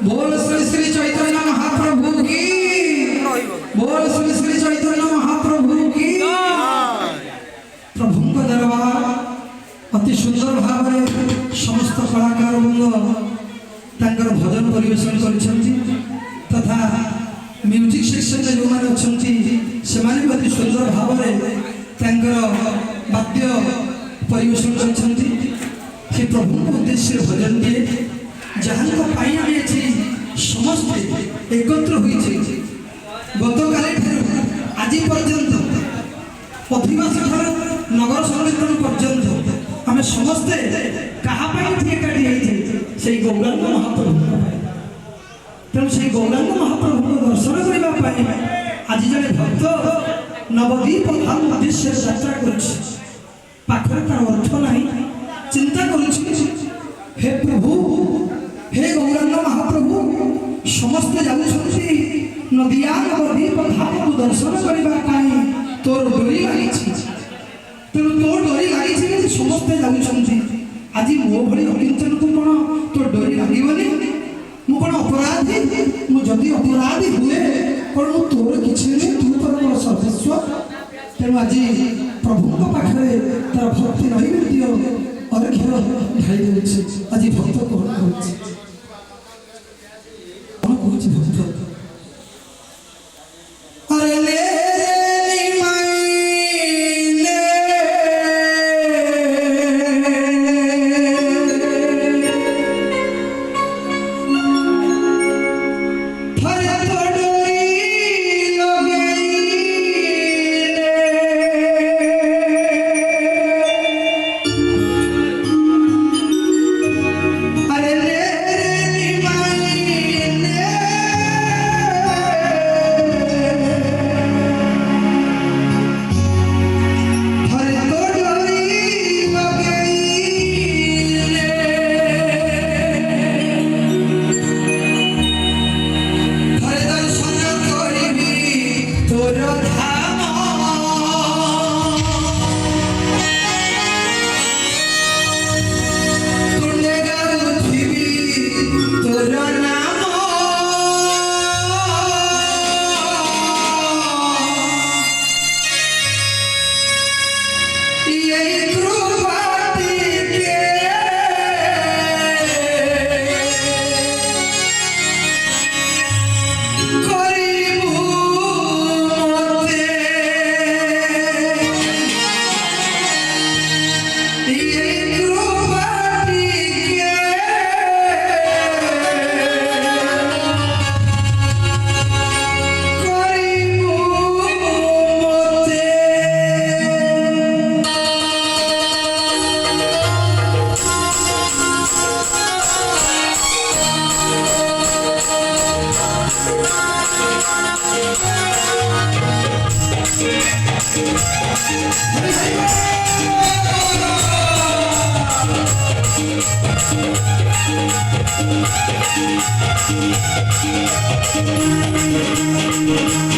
बोल श्री श्री चैतन्य महाप्रभु की, बोल श्री श्री चैतन्य महाप्रभु की। प्रभु को दरबार अति सुंदर भाव समस्त कलाकार वृंद भजन परिवेशन कर तथा म्यूजिक सेक्शन में जो मैंने अच्छा से अति सुंदर भाव वाद्य परिवेशन कर प्रभु को उद्देश्य भजन दिए जहाँ समस्ते एकत्र हुई गत काली आज पर्यंत अधिवास नगर संकीर्तन पर्यंत आम समस्ते एकाठी गौरांग महाप्रभु तेणु से गौरांग महाप्रभु को दर्शन करने आज जड़े भक्त नवदीप धाम उद्देश्य यात्रा कर अर्थ ना चिंता हे प्रभु हे गौरांग महाप्रभु समस्ते जाऊँगी नदिया नवदीप धाम को दर्शन करने तोर डोरी लगी तेणु तोर डोरी लगी समस्ते जाऊँगी आज मो भली अकिंचन को कौन तोर डोरी लगनी मु कौन अपराधी मुझे अपराधी हुए कौन मु तोर किसी नहीं तू पर मोर सर्वस्व तेणु आज प्रभु पाखे तार भक्ति नैवेद्य अर्घ्य ढाई दे आज भक्त कौन कौन भक्त अरे ले Thank you.